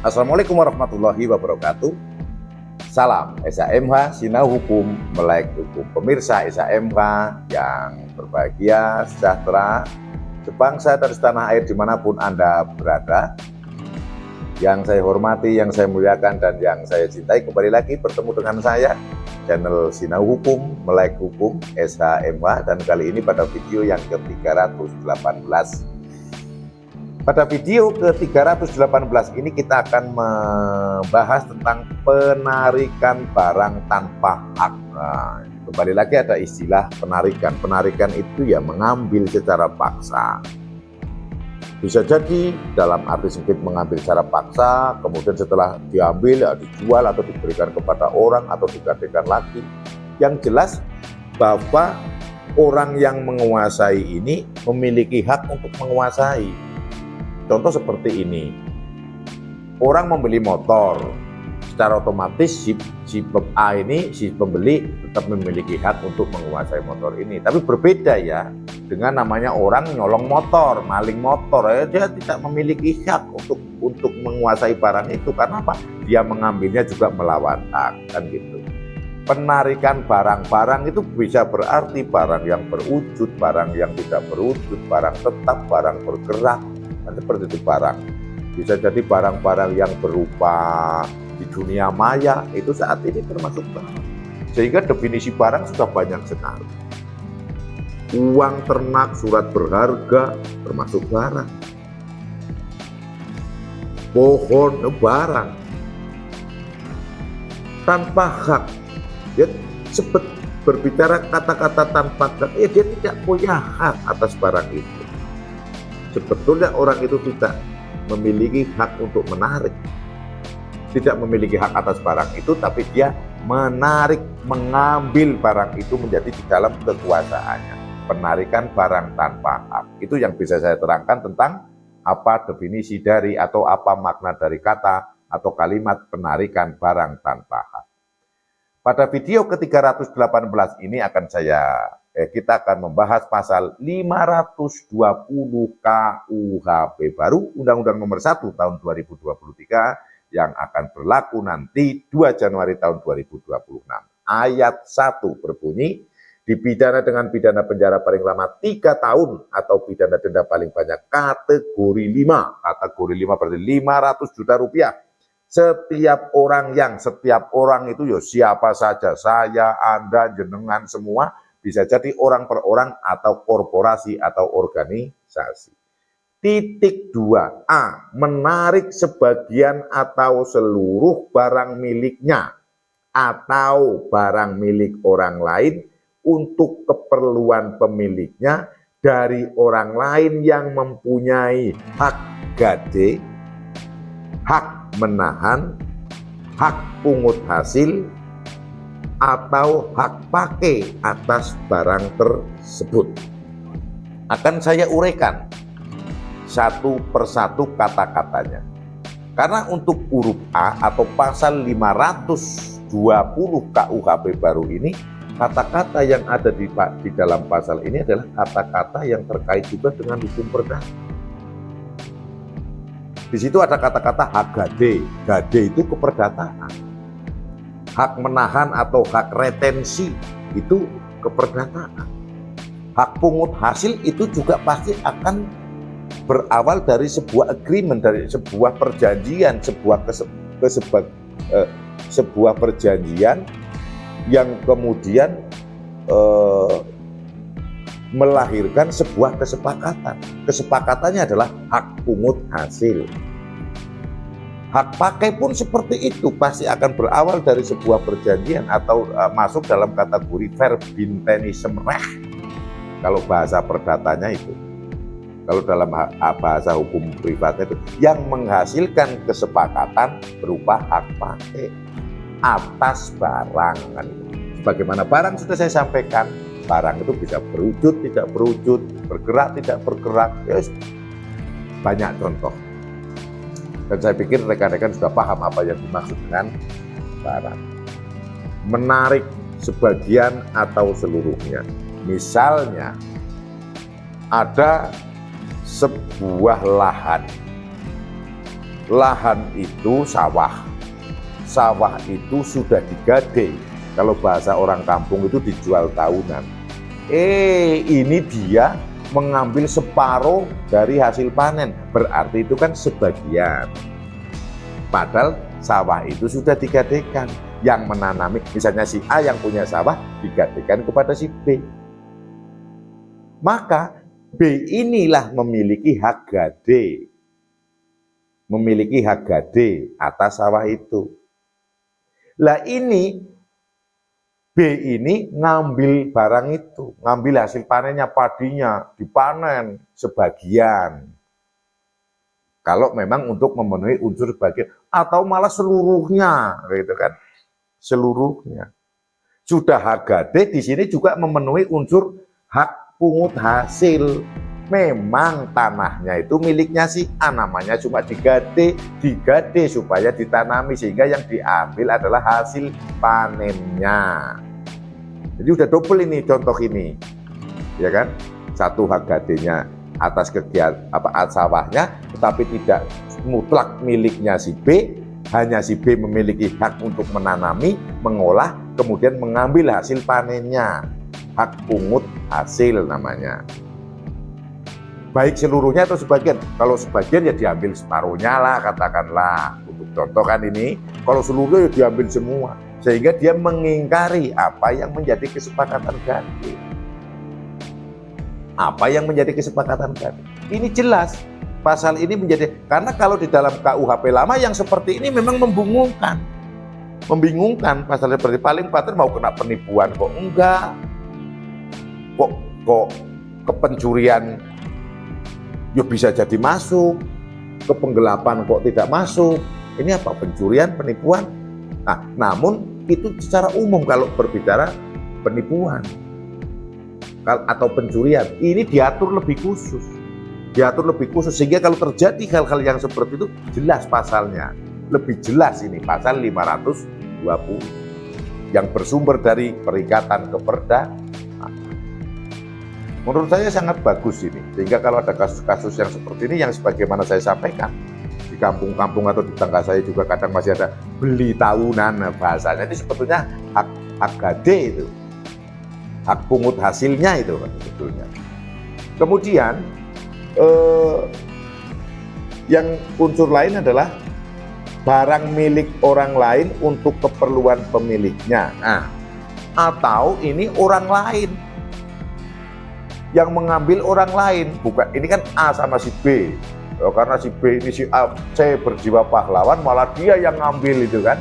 Assalamualaikum warahmatullahi wabarakatuh. Salam SHMH Sinau Hukum Melek Hukum. Pemirsa SHMH yang berbahagia, sejahtera, sebangsa dan setanah air dimanapun Anda berada, yang saya hormati, yang saya muliakan, dan yang saya cintai, kembali lagi bertemu dengan saya, channel Sinau Hukum Melek Hukum SHMH, dan kali ini pada video yang ke-318. Pada video ke-318 ini kita akan membahas tentang penarikan barang tanpa hak. Nah, kembali lagi ada istilah penarikan. Penarikan itu ya mengambil secara paksa. Bisa jadi dalam arti sempit mengambil secara paksa, kemudian setelah diambil ya dijual atau diberikan kepada orang atau digadaikan lagi. Yang jelas bahwa orang yang menguasai ini memiliki hak untuk menguasai. Contoh seperti ini, orang membeli motor, secara otomatis si A ini, si pembeli tetap memiliki hak untuk menguasai motor ini. Tapi berbeda ya dengan namanya orang nyolong motor, maling motor, dia tidak memiliki hak untuk menguasai barang itu. Karena apa? Dia mengambilnya juga melawan hak, kan gitu. Penarikan barang-barang itu bisa berarti barang yang berwujud, barang yang tidak berwujud, barang tetap, barang bergerak. Seperti itu barang. Bisa jadi barang-barang yang berupa di dunia maya itu saat ini termasuk barang. Sehingga definisi barang sudah banyak sekali. Uang, ternak, surat berharga termasuk barang. Pohon, barang. Tanpa hak. Ya, berbicara kata-kata tanpa hak, dia tidak punya hak atas barang itu. Sebetulnya orang itu tidak memiliki hak untuk menarik, tidak memiliki hak atas barang itu, tapi dia menarik, mengambil barang itu menjadi di dalam kekuasaannya. Penarikan barang tanpa hak, itu yang bisa saya terangkan tentang apa definisi dari atau apa makna dari kata atau kalimat penarikan barang tanpa hak. Pada video ke-318 ini kita akan membahas pasal 520 KUHP baru, Undang-Undang Nomor 1 tahun 2023 yang akan berlaku nanti 2 Januari tahun 2026. Ayat 1 berbunyi, dipidana dengan pidana penjara paling lama 3 tahun atau pidana denda paling banyak kategori 5. Kategori 5 berarti 500 juta rupiah. Setiap orang itu ya siapa saja, saya, Anda, jenengan semua, bisa jadi orang per orang atau korporasi atau organisasi. Titik 2A, menarik sebagian atau seluruh barang miliknya atau barang milik orang lain untuk keperluan pemiliknya dari orang lain yang mempunyai hak gade, hak menahan, hak pungut hasil, atau hak pakai atas barang tersebut. Akan saya uraikan satu persatu kata-katanya. Karena untuk huruf A atau pasal 520 KUHP baru ini, kata-kata yang ada di dalam pasal ini adalah kata-kata yang terkait juga dengan hukum perdata. Di situ ada kata-kata hak gade. Gade itu keperdataan. Hak menahan atau hak retensi itu keperdataan. Hak pungut hasil itu juga pasti akan berawal dari sebuah agreement, dari sebuah perjanjian, sebuah perjanjian yang kemudian melahirkan sebuah kesepakatan. Kesepakatannya adalah hak pungut hasil. Hak pakai pun seperti itu, pasti akan berawal dari sebuah perjanjian atau masuk dalam kategori verbintenisme kalau bahasa perdatanya itu. Kalau dalam bahasa hukum privatnya itu yang menghasilkan kesepakatan berupa hak pakai atas barang. Kan? Sebagaimana barang sudah saya sampaikan, barang itu bisa berwujud, tidak berwujud, bergerak, tidak bergerak, ya, banyak contoh. Dan saya pikir rekan-rekan sudah paham apa yang dimaksud dengan barang. Menarik sebagian atau seluruhnya. Misalnya, ada sebuah lahan lahan itu sawah. Sawah itu sudah digade. Kalau bahasa orang kampung itu dijual tahunan. Ini dia mengambil separuh dari hasil panen. Berarti itu kan sebagian. Padahal sawah itu sudah digadekan. Yang menanami, misalnya si A yang punya sawah, digadekan kepada si B. Maka B inilah memiliki hak gade. Memiliki hak gade atas sawah itu. Lah ini B ini ngambil barang itu, ngambil hasil panennya, padinya, dipanen sebagian. Kalau memang untuk memenuhi unsur bagian, atau malah seluruhnya, gitu kan? Seluruhnya. Sudah hak gade di sini juga memenuhi unsur hak pungut hasil. Memang tanahnya itu miliknya si A, namanya cuma digade supaya ditanami, sehingga yang diambil adalah hasil panennya. Jadi udah double ini contoh ini, ya kan? Satu hak gadenya atas kegiatan sawahnya, tetapi tidak mutlak miliknya si B, hanya si B memiliki hak untuk menanami, mengolah, kemudian mengambil hasil panennya, hak pungut hasil namanya. Baik seluruhnya atau sebagian. Kalau sebagian ya diambil separuhnya lah, katakanlah. Untuk contoh kan ini, kalau seluruhnya ya diambil semua. Sehingga dia mengingkari apa yang menjadi kesepakatan gade. Apa yang menjadi kesepakatan gade. Ini jelas, pasal ini menjadi, karena kalau di dalam KUHP lama yang seperti ini memang membingungkan. Membingungkan, pasalnya seperti paling pater mau kena penipuan kok enggak. Kok kepencurian ya bisa jadi masuk, ke penggelapan kok tidak masuk. Ini apa? Pencurian, penipuan. Nah, namun itu secara umum kalau berbicara penipuan atau pencurian, ini diatur lebih khusus. Diatur lebih khusus, sehingga kalau terjadi hal-hal yang seperti itu, jelas pasalnya. Lebih jelas ini, pasal 520. Yang bersumber dari Perikatan Keperda. Menurut saya sangat bagus ini, sehingga kalau ada kasus-kasus yang seperti ini, yang sebagaimana saya sampaikan, di kampung-kampung atau di tetangga saya juga kadang masih ada beli tahunan, bahasanya itu sebetulnya hak gade itu, hak pungut hasilnya itu sebetulnya. Kemudian yang unsur lain adalah barang milik orang lain untuk keperluan pemiliknya. Nah, atau ini orang lain yang mengambil orang lain, bukan ini kan A sama si B. Karena si B ini si A, C berjiwa pahlawan, malah dia yang ngambil itu kan.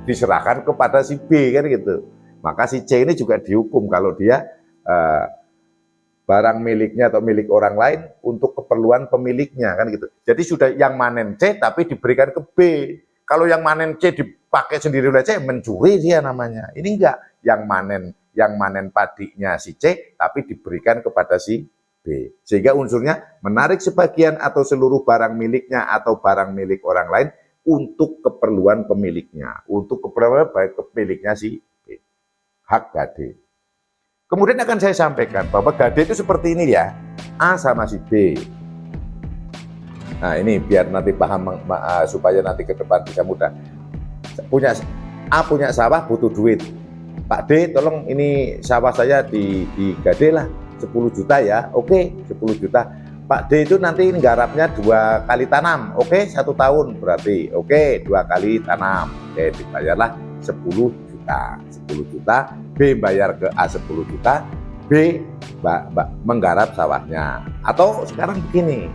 Diserahkan kepada si B kan gitu. Maka si C ini juga dihukum kalau dia barang miliknya atau milik orang lain untuk keperluan pemiliknya kan gitu. Jadi sudah yang manen C tapi diberikan ke B. Kalau yang manen C dipakai sendiri oleh C, mencuri dia namanya. Ini enggak, yang manen padinya si C tapi diberikan kepada si B. Sehingga unsurnya menarik sebagian atau seluruh barang miliknya atau barang milik orang lain untuk keperluan pemiliknya, untuk keperluan baik pemiliknya si B. Hak gade. Kemudian akan saya sampaikan bahwa gade itu seperti ini ya, A sama si B. Nah ini biar nanti paham, supaya nanti ke depan bisa mudah. A punya sawah, butuh duit. Pak D, tolong ini sawah saya digade lah 10 juta ya. Oke, 10 juta. Pak D itu nanti nggarapnya 2 kali tanam. Oke, 1 tahun berarti. Oke, 2 kali tanam. Oke, dibayarlah 10 juta. 10 juta, B bayar ke A 10 juta, B menggarap sawahnya. Atau sekarang begini,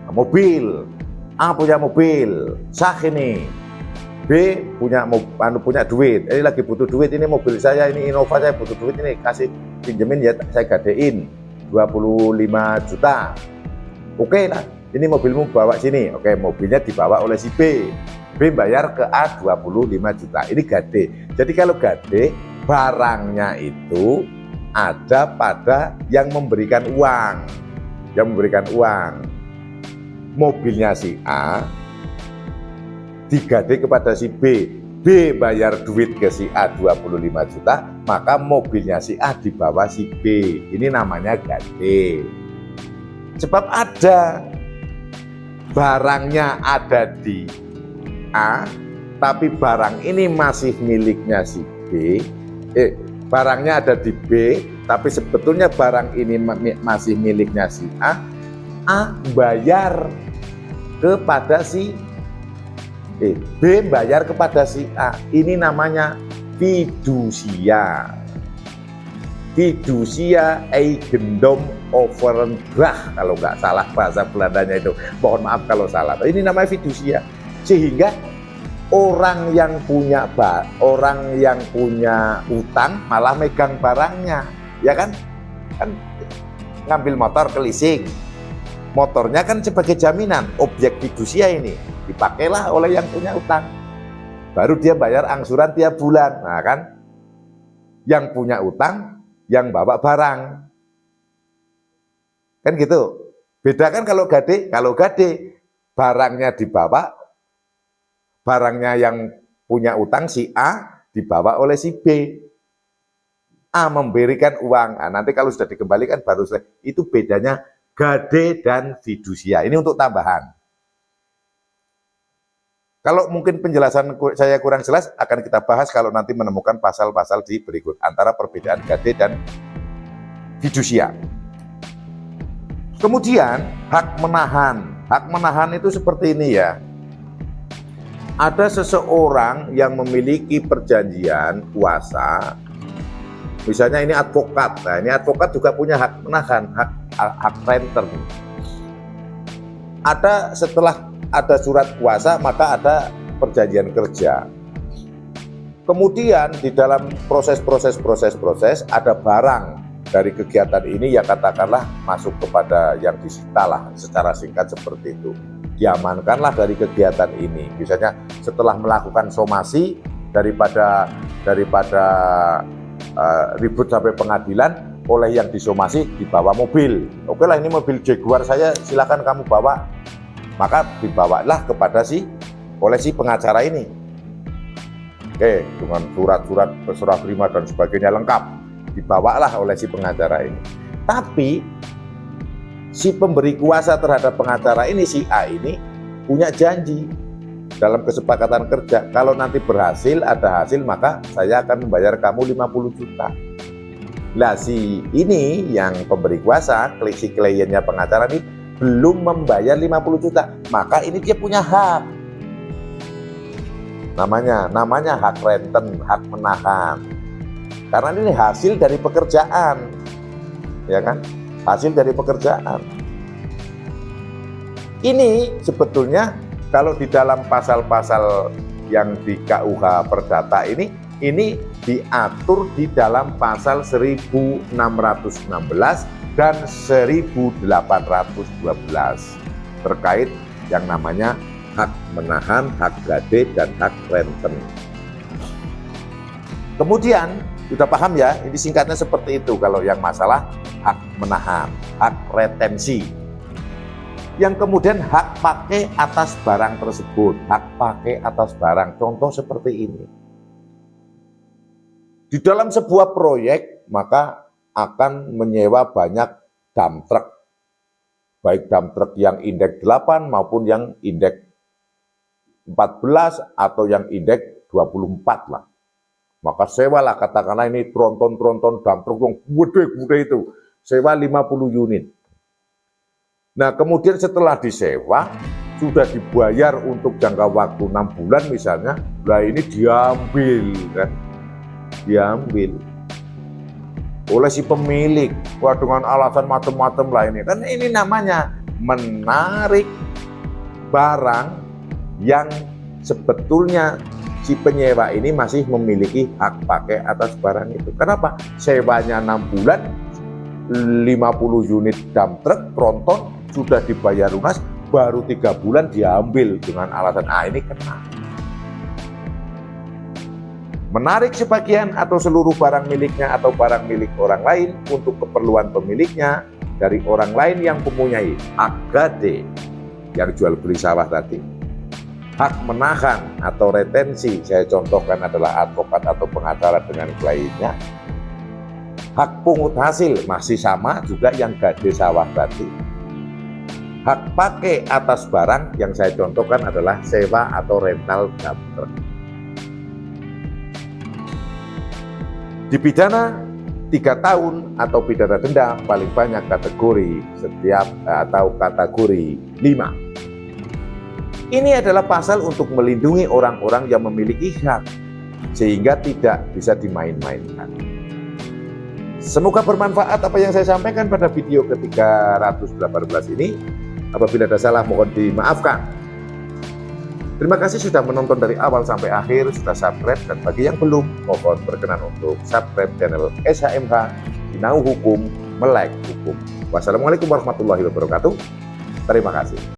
mobil. A punya mobil, sah ini. B punya duit, ini lagi butuh duit, ini mobil saya, ini Innova saya butuh duit, ini kasih pinjemin ya, saya gadein 25 juta. Oke lah, ini mobilmu bawa sini. Oke, mobilnya dibawa oleh si B. B bayar ke A 25 juta. Ini gade. Jadi kalau gade, barangnya itu ada pada yang memberikan uang. Yang memberikan uang. Mobilnya si A digade kepada si B. B bayar duit ke si A 25 juta, maka mobilnya si A dibawa si B. Ini namanya gade. Sebab ada barangnya ada di A, tapi barang ini masih miliknya si B, barangnya ada di B, tapi sebetulnya barang ini masih miliknya si A bayar kepada si B bayar kepada si A. Ini namanya fidusia. Fidusia eigendom overdracht, kalau nggak salah bahasa Belandanya itu. Mohon maaf kalau salah. Ini namanya fidusia. Sehingga orang yang punya utang malah megang barangnya, ya kan? Kan ngambil motor ke leasing. Motornya kan sebagai jaminan, objek fidusia ini dipakailah oleh yang punya utang. Baru dia bayar angsuran tiap bulan. Nah kan, yang punya utang yang bawa barang. Kan gitu. Beda kan kalau gade barangnya dibawa, barangnya yang punya utang si A dibawa oleh si B. A memberikan uang. Nah, nanti kalau sudah dikembalikan baru selesai. Itu bedanya gade dan fidusia. Ini untuk tambahan. Kalau mungkin penjelasan saya kurang jelas, akan kita bahas kalau nanti menemukan pasal-pasal di berikut antara perbedaan gade dan fidusia. Kemudian hak menahan. Hak menahan itu seperti ini ya. Ada seseorang yang memiliki perjanjian kuasa, misalnya ini advokat. Nah, ini advokat juga punya hak menahan, hak renter. Setelah ada surat kuasa, maka ada perjanjian kerja. Kemudian di dalam proses ada barang dari kegiatan ini yang katakanlah masuk kepada yang disita lah, secara singkat seperti itu. Diamankanlah dari kegiatan ini. Misalnya setelah melakukan somasi daripada ribut sampai pengadilan, oleh yang disomasi dibawa mobil. Oke lah, ini mobil Jaguar saya, silakan kamu bawa. Maka dibawalah kepada oleh si pengacara ini. Oke, dengan surat-surat serah terima dan sebagainya lengkap, dibawalah oleh si pengacara ini. Tapi si pemberi kuasa terhadap pengacara ini, si A ini, punya janji dalam kesepakatan kerja. Kalau nanti berhasil, ada hasil, maka saya akan membayar kamu 50 juta. Lah si ini yang pemberi kuasa, si kliennya pengacara ini, belum membayar 50 juta. Maka ini dia punya hak. Namanya hak renten, hak menahan. Karena ini hasil dari pekerjaan. Ya kan? Hasil dari pekerjaan. Ini sebetulnya kalau di dalam pasal-pasal yang di KUH Perdata ini diatur di dalam pasal 1616 dan 1812 terkait yang namanya hak menahan, hak gade, dan hak renten. Kemudian sudah paham ya, ini singkatnya seperti itu kalau yang masalah hak menahan, hak retensi. Yang kemudian hak pakai atas barang tersebut, hak pakai atas barang, contoh seperti ini. Di dalam sebuah proyek maka akan menyewa banyak dump truck, baik dump truck yang indeks 8 maupun yang indeks 14 atau yang indeks 24 lah. Maka sewalah, katakanlah ini tronton-tronton dump truck yang gede-gede itu, sewa 50 unit. Nah kemudian setelah disewa, sudah dibayar untuk jangka waktu 6 bulan misalnya, lah ini diambil kan, diambil oleh si pemilik. Wah, dengan alasan macam-macam lah ini. Kan ini namanya menarik barang yang sebetulnya si penyewa ini masih memiliki hak pakai atas barang itu. Kenapa? Sewanya 6 bulan, 50 unit dump truck, tronton, sudah dibayar lunas, baru 3 bulan diambil dengan alasan, ini kena. Menarik sebagian atau seluruh barang miliknya atau barang milik orang lain untuk keperluan pemiliknya dari orang lain yang mempunyai hak gade yang jual beli sawah tadi. Hak menahan atau retensi, saya contohkan adalah advokat atau pengacara dengan kliennya. Hak pungut hasil masih sama juga yang gade sawah tadi. Hak pakai atas barang yang saya contohkan adalah sewa atau rental dump truck. Dipidana 3 tahun atau pidana denda paling banyak kategori setiap atau kategori 5. Ini adalah pasal untuk melindungi orang-orang yang memiliki hak sehingga tidak bisa dimain-mainkan. Semoga bermanfaat apa yang saya sampaikan pada video ke-318 ini. Apabila ada salah mohon dimaafkan. Terima kasih sudah menonton dari awal sampai akhir, sudah subscribe, dan bagi yang belum, mohon berkenan untuk subscribe channel SHMH Sinau Hukum, Melek Hukum. Wassalamualaikum warahmatullahi wabarakatuh. Terima kasih.